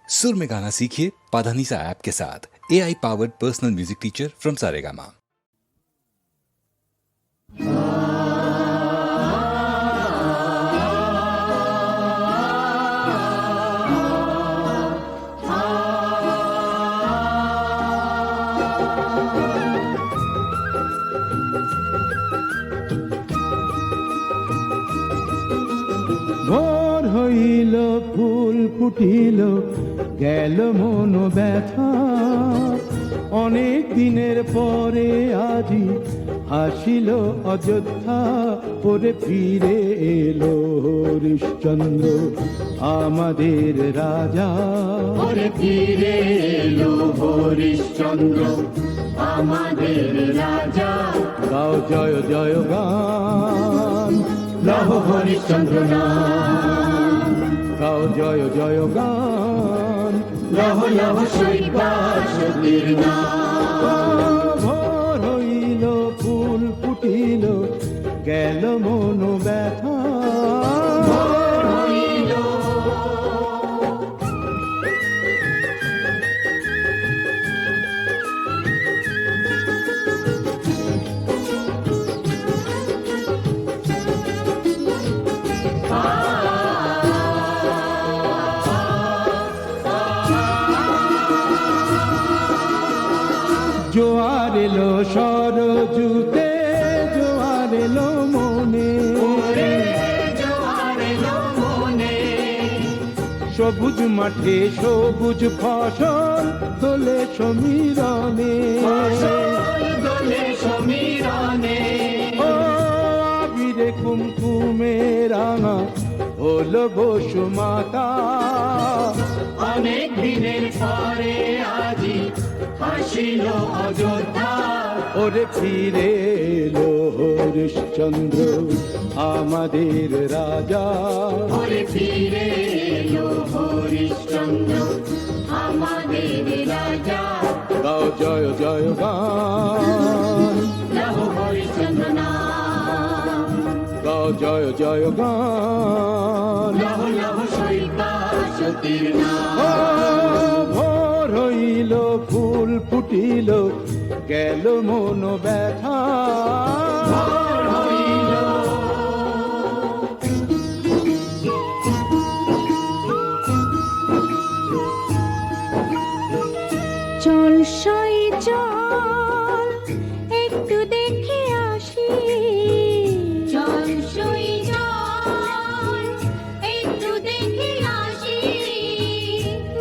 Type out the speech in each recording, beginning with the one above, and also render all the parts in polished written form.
सुर में गाना सीखिए पाधानीसा ऐप के साथ। AI powered personal music teacher from Saregama. ভোর হইল ফুল ফুটিল গেল মন ব্যথা, অনেক দিনের পরে আজি হাসিল অযোধ্যা। ওরে ফিরে এলো হরিশ্চন্দ্র আমাদের রাজা, ওরে ফিরে এলো হরিশ্চন্দ্র আমাদের রাজা। গাও জয় জয় গান, লহ হরিশ্চন্দ্র নাম, গাও জয় জয় গান, লহ লহ সৈবাসতির নাম। ভোর হইল ফুল ফুটিল গেল মন ব্যথা, ভোর হইল জোয়ার এলো সরজুতে, জোয়ার এলো মনে, ওরে জোয়ার এলো মনে। সবুজ মাঠে সবুজ ফসল দোলে সমীরণে, ফসল দোলে সমীরণে। ও আবিরে কুমকুমে রাঙা হলো বসুমাতা। অনেক দিনের পরে আজি হাসিল অযোধ্যা। ওরে ফিরে এলো হরিশ্চন্দ্র আমাদের রাজা, ওরে ফিরে এলো হরিশ্চন্দ্র আমাদের রাজা। গাও জয় জয় গান, লহ হরিশ্চন্দ্র নাম, গাও জয় জয় গান। লহ লহ সৈবাসতির নাম। ও ভোর হইল ফুল ফুটিল গেল মন ব্যথা, ভোর হইল চল সই চল একটু দেখে আসি, চল সই চল একটু দেখে আসি।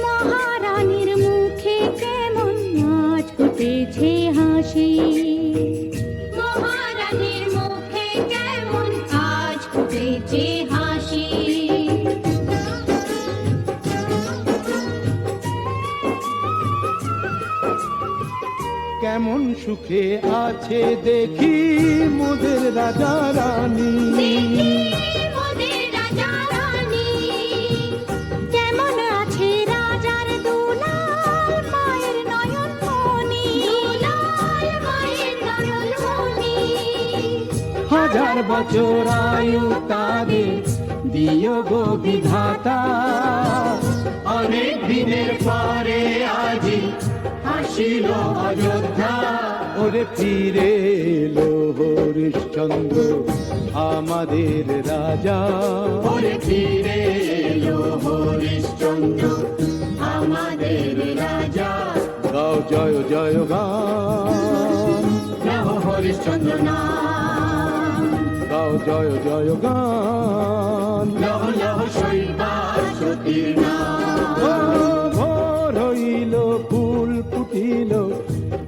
মহারানীর মুখে কেমন আজ ফুটেছে হাসি, মহারানীর মুখে কেমন আজ ফুটেছে হাসি। কেমন সুখে আছে দেখি মোদের রাজা রানী, দেখি মোদের রাজা রানী, কেমন আছে রাজার দুলাল মায়ের নয়ন মনি, দুলাল মায়ের নয়ন মনি। হাজার বছর আয়ু তাদের দিও গো বিধাতা। অনেক দিনের পরে আজি হাসিল অযোধ্যা। ওরে ফিরে এলো হরিশ্চন্দ্র আমাদের রাজা, ওরে ফিরে এলো হরিশ্চন্দ্র আমাদের রাজা। গাও জয় জয় গান, লহ হরিশ্চন্দ্র নাম, গাও জয় জয় গান। লহ লহ সৈবাসতির নাম। ও ভোর হইল ফুল ফুটিল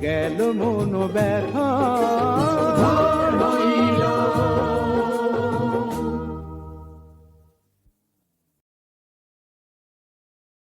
গেল মন ব্যথা,